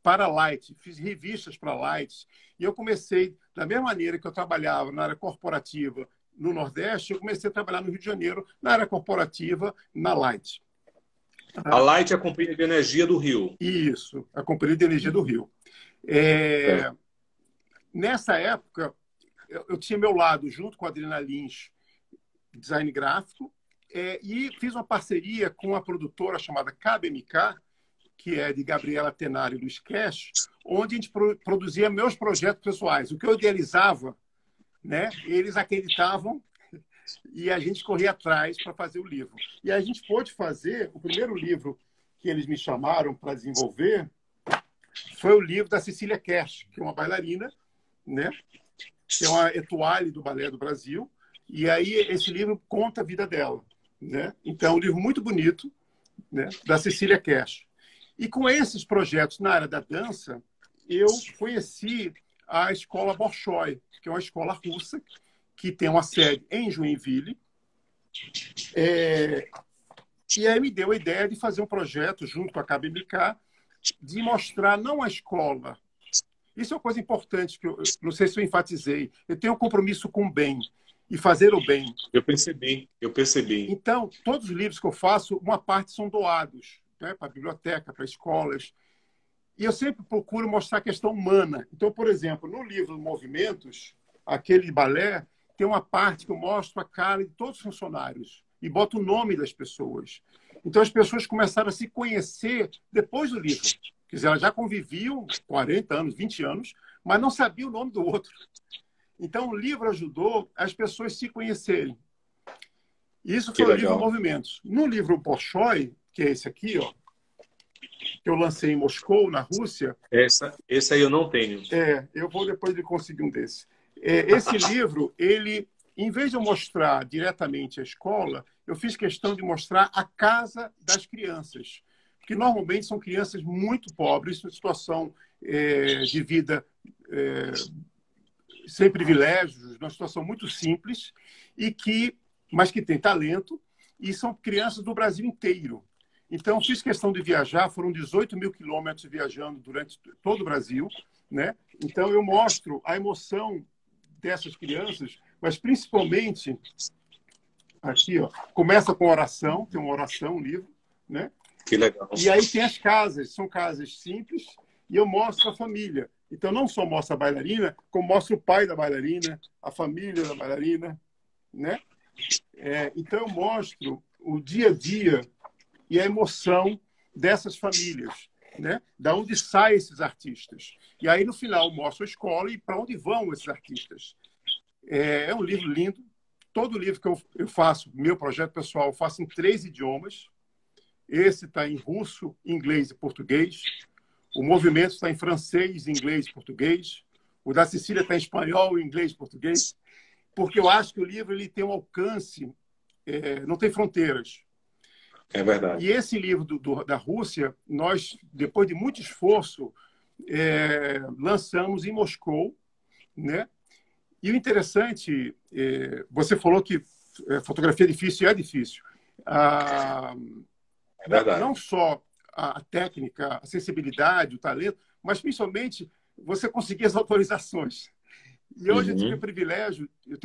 para a Light, fiz revistas para a Light, e eu comecei, da mesma maneira que eu trabalhava na área corporativa no Nordeste, eu comecei a trabalhar no Rio de Janeiro, na área corporativa, na Light. A Light é a Companhia de Energia do Rio. Isso, a Companhia de Energia do Rio. Nessa época, eu tinha meu lado, junto com a Adriana Lins, design gráfico, e fiz uma parceria com uma produtora chamada KBMK, que é de Gabriela Tenari e Luiz Cash, onde a gente produzia meus projetos pessoais. O que eu idealizava, né, eles acreditavam e a gente corria atrás para fazer o livro. E a gente pôde fazer, o primeiro livro que eles me chamaram para desenvolver foi o livro da Cecília Cash, que é uma bailarina, né, que é uma étoile do Balé do Brasil. E aí esse livro conta a vida dela, né? Então, é um livro muito bonito, né, da Cecília Cash. E com esses projetos na área da dança, eu conheci a escola Bolshoi, que é uma escola russa, que tem uma sede em Joinville. E aí me deu a ideia de fazer um projeto junto com a KBMK, de mostrar não a escola. Isso é uma coisa importante, que eu não sei se eu enfatizei. Eu tenho um compromisso com o bem e fazer o bem. Eu percebi. Então, todos os livros que eu faço, uma parte são doados, né, para a biblioteca, para escolas. E eu sempre procuro mostrar a questão humana. Então, por exemplo, no livro Movimentos, aquele balé, tem uma parte que eu mostro a cara de todos os funcionários e boto o nome das pessoas. Então, as pessoas começaram a se conhecer depois do livro. Quer dizer, elas já conviviam 40 anos, 20 anos, mas não sabiam o nome do outro. Então, o livro ajudou as pessoas se conhecerem. Isso Que foi o livro legal. Movimentos. No livro Bolshoi, que é esse aqui, ó, que eu lancei em Moscou, na Rússia, Esse aí eu não tenho. eu vou depois de conseguir um desse. Esse livro, ele, em vez de eu mostrar diretamente a escola, eu fiz questão de mostrar a casa das crianças, que normalmente são crianças muito pobres, em situação de vida sem privilégios, numa situação muito simples, mas que tem talento, e são crianças do Brasil inteiro. Então, fiz questão de viajar, foram 18 mil quilômetros viajando durante todo o Brasil, né? Então, eu mostro a emoção dessas crianças, mas principalmente, aqui, ó, começa com oração, tem uma oração, um livro, né? Que legal. E aí tem as casas, são casas simples, e eu mostro a família. Então, não só mostro a bailarina, como mostro o pai da bailarina, a família da bailarina, né? Então, eu mostro o dia a dia e a emoção dessas famílias, né? Da onde saem esses artistas. E aí, no final, mostro a escola e para onde vão esses artistas. É um livro lindo. Todo livro que eu faço, meu projeto pessoal, eu faço em 3 idiomas. Esse está em russo, inglês e português. O Movimento está em francês, inglês e português. O da Cecília está em espanhol, inglês e português. Porque eu acho que o livro ele tem um alcance, não tem fronteiras. É verdade. E esse livro da Rússia, nós, depois de muito esforço, lançamos em Moscou, né? E o interessante, você falou que fotografia é difícil, e é difícil. É verdade. Não só a técnica, a sensibilidade, o talento, mas principalmente você conseguir as autorizações. E hoje eu tenho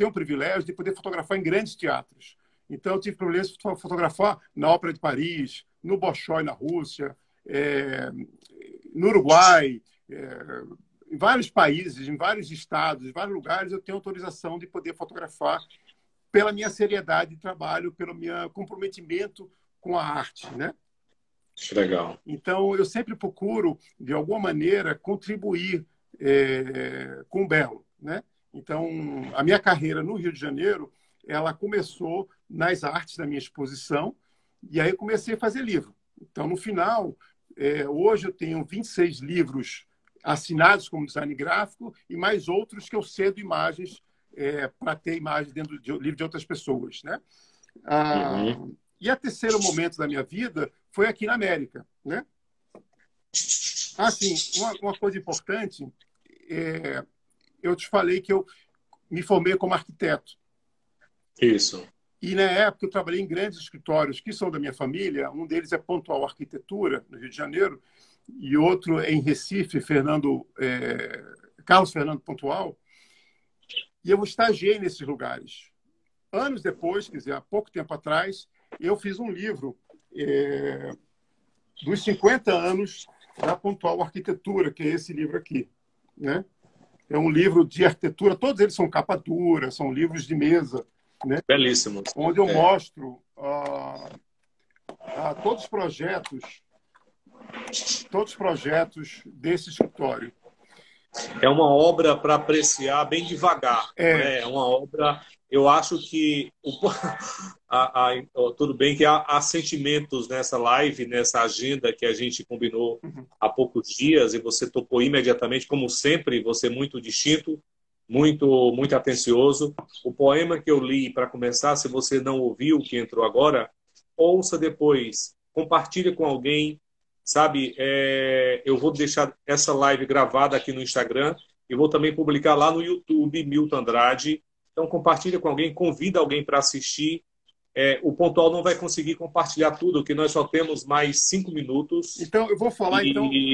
o privilégio de poder fotografar em grandes teatros. Então, eu tive problemas de fotografar na Ópera de Paris, no Bolshoi, na Rússia, no Uruguai, em vários países, em vários estados, em vários lugares, eu tenho autorização de poder fotografar pela minha seriedade de trabalho, pelo meu comprometimento com a arte, né? Que legal. Então, eu sempre procuro, de alguma maneira, contribuir com o belo, né? Então, a minha carreira no Rio de Janeiro, ela começou nas artes da minha exposição, e aí eu comecei a fazer livro. Então, no final, hoje eu tenho 26 livros assinados como design gráfico e mais outros que eu cedo imagens para ter imagens dentro do livro de outras pessoas, né? E o terceiro momento da minha vida foi aqui na América, né? Assim, uma coisa importante, eu te falei que eu me formei como arquiteto. Isso. E, na época, eu trabalhei em grandes escritórios que são da minha família. Um deles é Pontual Arquitetura, no Rio de Janeiro, e outro é em Recife, Carlos Fernando Pontual. E eu estagiei nesses lugares. Anos depois, quer dizer, há pouco tempo atrás, eu fiz um livro dos 50 anos da Pontual Arquitetura, que é esse livro aqui, né? É um livro de arquitetura, todos eles são capa dura, são livros de mesa, né? Belíssimos. Onde eu mostro todos os projetos desse escritório. É uma obra para apreciar bem devagar. Né? É uma obra... Eu acho que... tudo bem que há sentimentos nessa live, nessa agenda que a gente combinou há poucos dias, e você tocou imediatamente, como sempre, você muito distinto, muito atencioso. O poema que eu li, para começar, se você não ouviu, que entrou agora, ouça depois, compartilhe com alguém, sabe? Eu vou deixar essa live gravada aqui no Instagram e vou também publicar lá no YouTube, Milton Andrade. Então, compartilha com alguém, convida alguém para assistir. O Pontual não vai conseguir compartilhar tudo, que nós só temos mais 5 minutos. Então, eu vou falar,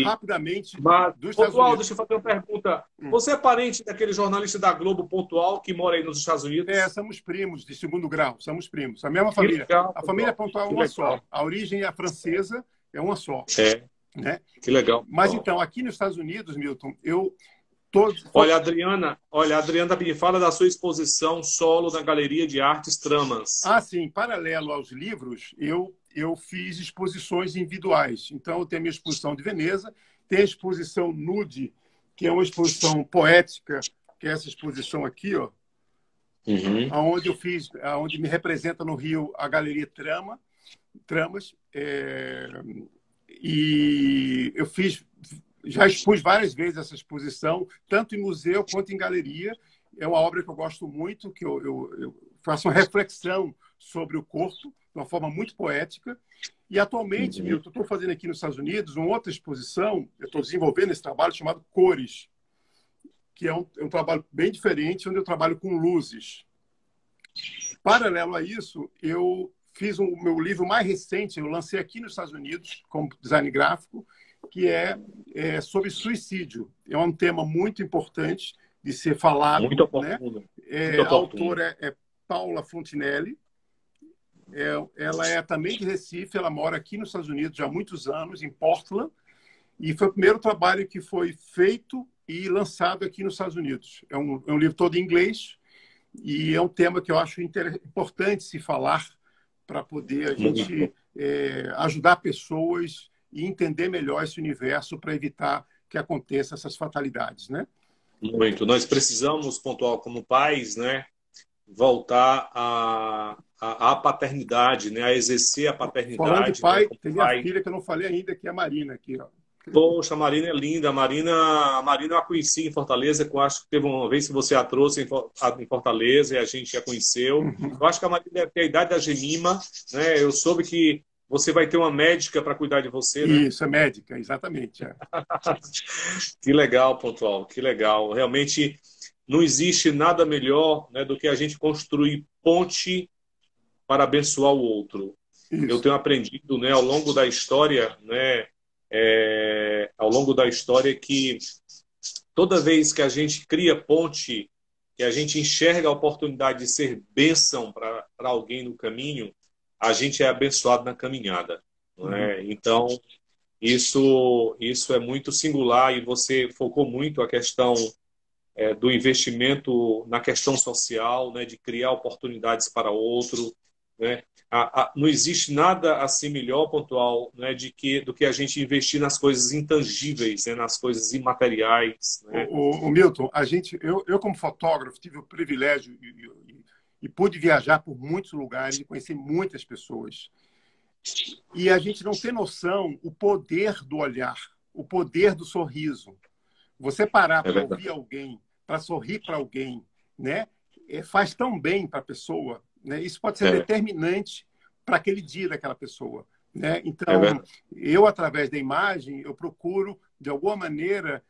rapidamente dos Pontual, deixa eu fazer uma pergunta. Você é parente daquele jornalista da Globo, Pontual, que mora aí nos Estados Unidos? Somos primos de segundo grau, somos primos. A mesma família. Legal, a família Pontual é uma só. A origem é francesa, é uma só. Né? Que legal. Mas, então, aqui nos Estados Unidos, Milton, Olha, a Adriana me fala da sua exposição solo na Galeria de Artes Tramas. Sim. Paralelo aos livros, eu fiz exposições individuais. Então, eu tenho a minha exposição de Veneza, tem a exposição Nude, que é uma exposição poética que é essa exposição aqui, ó, Uhum. onde me representa no Rio a Galeria Tramas, e eu já expus várias vezes essa exposição, tanto em museu quanto em galeria. É uma obra que eu gosto muito, que eu faço uma reflexão sobre o corpo de uma forma muito poética. E atualmente, eu estou fazendo aqui nos Estados Unidos uma outra exposição, eu estou desenvolvendo esse trabalho chamado Cores, que é um trabalho bem diferente, onde eu trabalho com luzes. Paralelo a isso, eu fiz o meu livro mais recente, eu lancei aqui nos Estados Unidos, como design gráfico, que é sobre suicídio. É um tema muito importante de ser falado. Muito né? oportuno. Muito A oportuno. autora é Paula Fontinelli. Ela é também de Recife, ela mora aqui nos Estados Unidos já há muitos anos, em Portland, e foi o primeiro trabalho que foi feito e lançado aqui nos Estados Unidos. É um livro todo em inglês, e é um tema que eu acho importante se falar para poder a gente ajudar pessoas e entender melhor esse universo para evitar que aconteçam essas fatalidades, né? Muito. Nós precisamos, pontual como pais, né, voltar à paternidade, né, a exercer a Falando de paternidade, né, pai, como tem minha pai. filha que eu não falei ainda, que é a Marina, aqui, ó. Poxa, a Marina é linda. A Marina eu a conheci em Fortaleza, que eu acho que teve uma vez que você a trouxe em Fortaleza e a gente a conheceu. Uhum. Eu acho que a Marina deve ter a idade da Gemima, né? Eu soube que você vai ter uma médica para cuidar de você, né? Isso, é médica, exatamente. Que legal, pontual, que legal. Realmente não existe nada melhor, né, do que a gente construir ponte para abençoar o outro. Eu Isso. tenho aprendido, né, ao longo da história, né, ao longo da história, que toda vez que a gente cria ponte, que a gente enxerga a oportunidade de ser bênção para alguém no caminho, a gente é abençoado na caminhada. Não é? Então, isso é muito singular, e você focou muito a questão do investimento na questão social, né, de criar oportunidades para outro, né? Não existe nada assim melhor, pontual, né, do que a gente investir nas coisas intangíveis, né, nas coisas imateriais, né? O Milton, eu como fotógrafo tive o privilégio e pude viajar por muitos lugares e conhecer muitas pessoas. E a gente não tem noção o poder do olhar, o poder do sorriso. Você parar para ouvir alguém, para sorrir para alguém, né? Faz tão bem para a pessoa, né? Isso pode ser determinante para aquele dia daquela pessoa, né? Então, eu, através da imagem, eu procuro, de alguma maneira,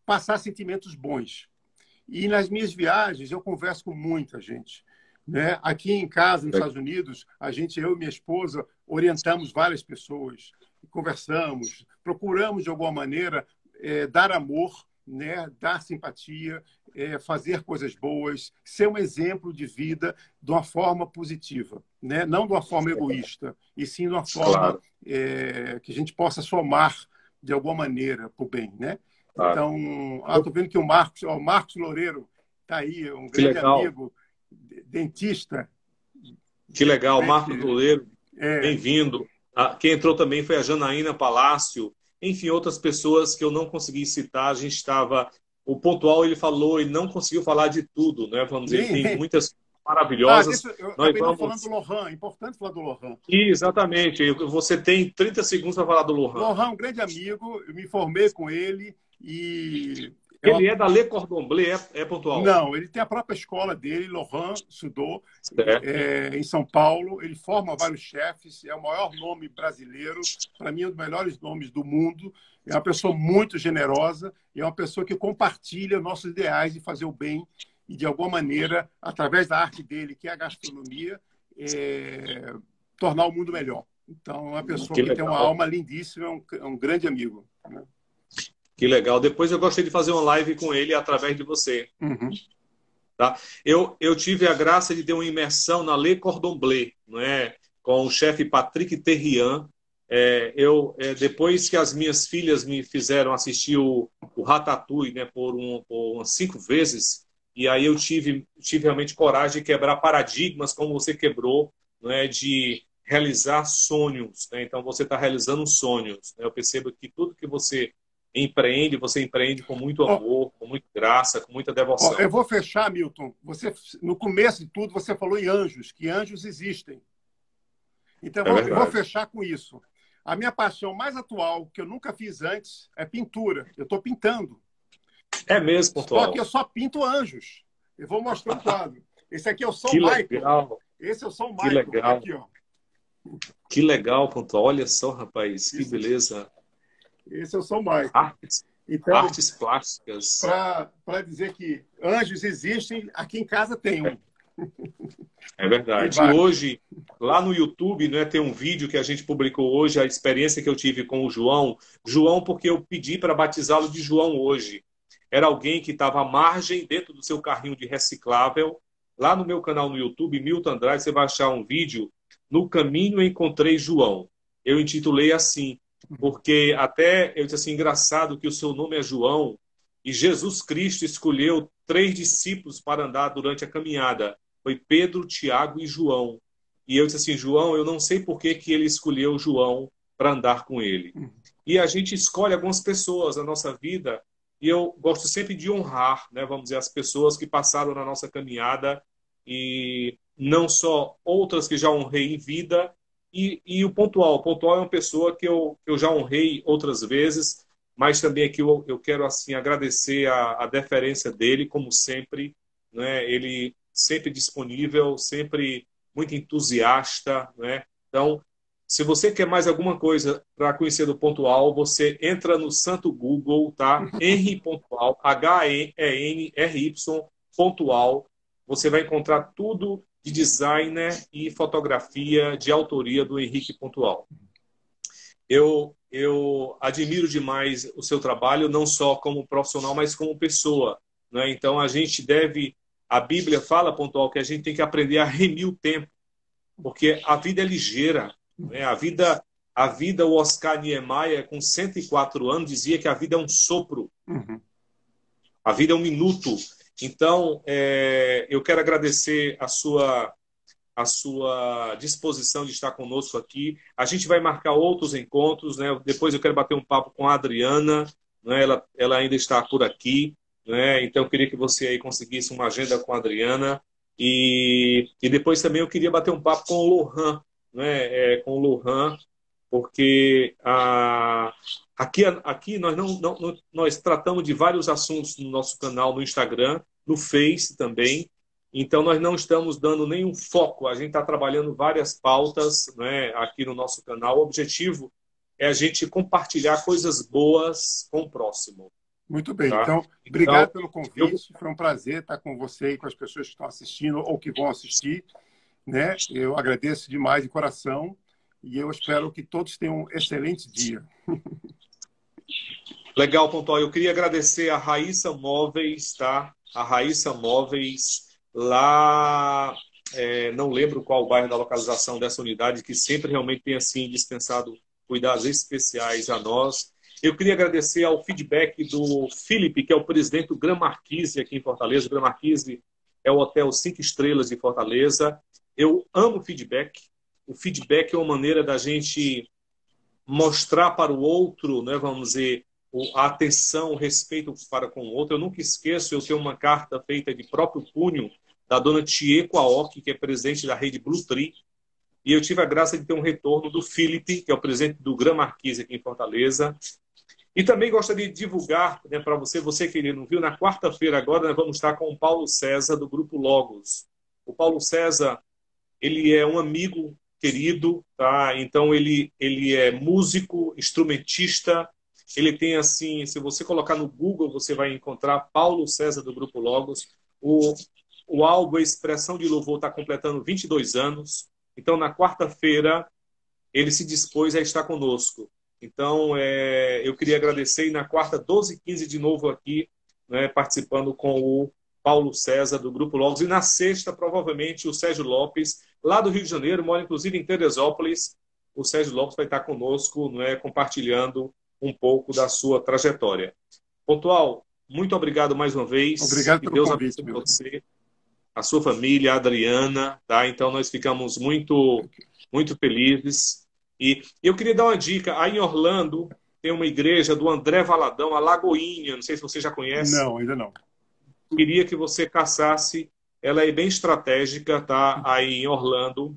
passar sentimentos bons. E nas minhas viagens, eu converso com muita gente, né? Aqui em casa, nos Estados Unidos, eu e minha esposa orientamos várias pessoas, conversamos, procuramos, de alguma maneira, dar amor, né? Dar simpatia, fazer coisas boas, ser um exemplo de vida de uma forma positiva, né? Não de uma forma egoísta, e sim de uma forma que a gente possa somar de alguma maneira para o bem, né? Então, estou vendo que o Marcos Loureiro está aí, um grande amigo, dentista. Que legal, Marcos Loureiro, bem-vindo. Quem entrou também foi a Janaína Palácio, enfim, outras pessoas que eu não consegui citar. A gente estava... O pontual, ele falou, ele não conseguiu falar de tudo, né? Vamos dizer, tem muitas maravilhosas. Eu acabei não falando do Lohan, é importante falar do Lohan. Exatamente, você tem 30 segundos para falar do Lohan. Lohan é um grande amigo, eu me formei com ele e... Ele é da Le Cordon Bleu, pontual? Não, ele tem a própria escola dele, Lohan estudou em São Paulo. Ele forma vários chefes, é o maior nome brasileiro, para mim é um dos melhores nomes do mundo. É uma pessoa muito generosa e é uma pessoa que compartilha nossos ideais de fazer o bem e, de alguma maneira, através da arte dele, que é a gastronomia, tornar o mundo melhor. Então, é uma pessoa que tem uma alma lindíssima, é um grande amigo, né? Que legal. Depois eu gostaria de fazer uma live com ele através de você. Uhum. Tá? Eu tive a graça de ter uma imersão na Le Cordon Bleu, não é? Com o chefe Patrick Terrian. Depois que as minhas filhas me fizeram assistir o Ratatouille, né, por umas 5 vezes, e aí eu tive realmente coragem de quebrar paradigmas como você quebrou, não é? De realizar sonhos, né? Então você está realizando sonhos, né? Eu percebo que tudo que você empreende, você empreende com muito Ó, amor, com muita graça, com muita ó, eu devoção. vou fechar, Milton. Você, no começo de tudo, você falou em anjos, que anjos existem. Então, É eu vou verdade. fechar com isso. A minha paixão mais atual, que eu nunca fiz antes, é pintura. Eu estou pintando. É mesmo, Só que eu pontual. só pinto anjos. Eu vou mostrar um quadro. Esse aqui é o São Que Michael. legal, Esse é o São que Michael. legal, Aqui, ó. que legal, pontual. Olha só, rapaz, que Isso. beleza. Esse é o São Michael. Artes, Então, artes plásticas. para dizer que anjos existem, aqui em casa tem um. É Tem verdade. E vários. hoje, lá no YouTube, né, tem um vídeo que a gente publicou hoje, a experiência que eu tive com o João. João, porque eu pedi para batizá-lo de João hoje. Era alguém que estava à margem dentro do seu carrinho de reciclável. Lá no meu canal no YouTube, Milton Andrade, você vai achar um vídeo. No caminho encontrei João. Eu intitulei assim, porque até eu disse assim, engraçado que o seu nome é João e Jesus Cristo escolheu 3 discípulos para andar durante a caminhada. Foi Pedro, Tiago e João. E eu disse assim, João, eu não sei por que que ele escolheu João para andar com ele. E a gente escolhe algumas pessoas na nossa vida e eu gosto sempre de honrar, né, vamos dizer, as pessoas que passaram na nossa caminhada e não só outras que já honrei em vida e o Pontual. O Pontual é uma pessoa que eu já honrei outras vezes, mas também aqui eu quero assim agradecer a deferência dele, como sempre, né? Ele sempre disponível, sempre muito entusiasta, né? Então, se você quer mais alguma coisa para conhecer do Pontual, você entra no santo Google, tá? Henry Pontual, Henry Pontual. Você vai encontrar tudo de designer e fotografia de autoria do Henrique Pontual. Eu admiro demais o seu trabalho, não só como profissional, mas como pessoa, né? Então, a gente deve... A Bíblia fala, Pontual, que a gente tem que aprender a remir o tempo, porque a vida é ligeira, né? A vida, o Oscar Niemeyer, com 104 anos, dizia que a vida é um sopro, Uhum. a vida é um minuto. Então, eu quero agradecer a sua disposição de estar conosco aqui. A gente vai marcar outros encontros, né? Depois eu quero bater um papo com a Adriana, né? Ela ainda está por aqui, né? Então eu queria que você aí conseguisse uma agenda com a Adriana e depois também eu queria bater um papo com o Lohan, né? Com o Lohan, porque aqui nós nós tratamos de vários assuntos no nosso canal no Instagram, no Face também. Então, nós não estamos dando nenhum foco, a gente está trabalhando várias pautas, né, aqui no nosso canal. O objetivo é a gente compartilhar coisas boas com o próximo. Muito bem. Tá? Então, obrigado Então, pelo eu, convite. Foi um prazer estar com você e com as pessoas que estão assistindo ou que vão assistir, né? Eu agradeço demais de coração e eu espero que todos tenham um excelente dia. legal, Pontual. Eu queria agradecer a Raíssa Móveis, tá? A Raíssa Móveis, lá, não lembro qual o bairro da localização dessa unidade, que sempre realmente tem assim dispensado cuidados especiais a nós. Eu queria agradecer ao feedback do Felipe, que é o presidente do Gran Marquise aqui em Fortaleza. O Gran Marquise é o hotel 5 estrelas de Fortaleza. Eu amo feedback. O feedback é uma maneira da gente mostrar para o outro, né, vamos dizer, a atenção, o respeito para com o outro. Eu nunca esqueço, eu tenho uma carta feita de próprio punho da dona Tieko Aoki, que é presidente da rede Blue Tree, e eu tive a graça de ter um retorno do Felipe, que é o presidente do Gran Marquise aqui em Fortaleza. E também gostaria de divulgar, né, para você que ele não viu, na quarta-feira agora nós vamos estar com o Paulo César, do Grupo Logos. O Paulo César, ele é um amigo querido, tá? Então ele é músico, instrumentista. Ele tem assim, se você colocar no Google, você vai encontrar Paulo César do Grupo Logos. O álbum A Expressão de Louvor está completando 22 anos. Então na quarta-feira ele se dispôs a estar conosco. Então eu queria agradecer e na quarta 12h15 de novo aqui, né, participando com o Paulo César do Grupo Logos. E na sexta, provavelmente, o Sérgio Lopes, lá do Rio de Janeiro, mora inclusive em Teresópolis. O Sérgio Lopes vai estar conosco, né, compartilhando um pouco da sua trajetória. Pontual, muito obrigado mais uma vez. Obrigado Que pelo Deus convite, abençoe meu. você, a sua família, a Adriana. Tá? Então, nós ficamos muito, muito felizes. E eu queria dar uma dica. Aí em Orlando, tem uma igreja do André Valadão, a Lagoinha, não sei se você já conhece. Não, ainda não. Queria que você caçasse, ela é bem estratégica, tá? Aí em Orlando,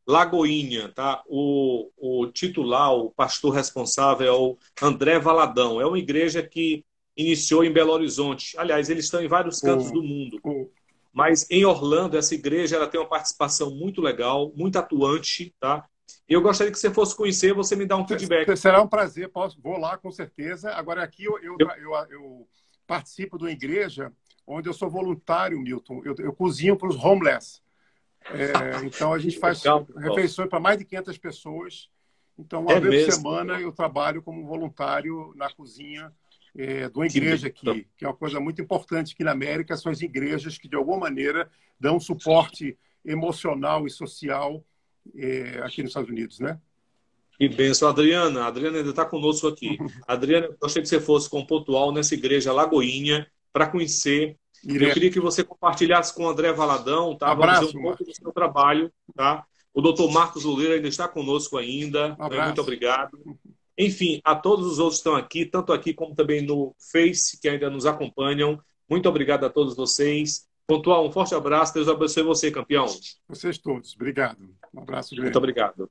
Lagoinha, tá? O titular, o pastor responsável é o André Valadão. É uma igreja que iniciou em Belo Horizonte. Aliás, eles estão em vários cantos do mundo. Mas em Orlando, essa igreja ela tem uma participação muito legal, muito atuante, tá? E eu gostaria que você fosse conhecer, você me dá um feedback. Será um prazer, vou lá com certeza. Agora aqui eu participo de uma igreja onde eu sou voluntário, Milton. Eu cozinho para os homeless. Então a gente faz refeições para mais de 500 pessoas. Então uma vez por semana eu trabalho como voluntário na cozinha de uma igreja aqui, que é uma coisa muito importante aqui na América. São as igrejas que de alguma maneira dão suporte emocional e social aqui nos Estados Unidos, né? Que benção, Adriana. A Adriana ainda está conosco aqui. Adriana, eu gostaria que você fosse com pontual nessa igreja Lagoinha para conhecer. Eu queria que você compartilhasse com o André Valadão, tá? Vamos dizer um pouco do seu trabalho, tá? O doutor Marcos Luleira ainda está conosco ainda. Muito obrigado. Enfim, a todos os outros que estão aqui, tanto aqui como também no Face, que ainda nos acompanham. Muito obrigado a todos vocês. Pontual, um forte abraço. Deus abençoe você, campeão. Vocês todos. Obrigado. Um abraço grande. Muito obrigado.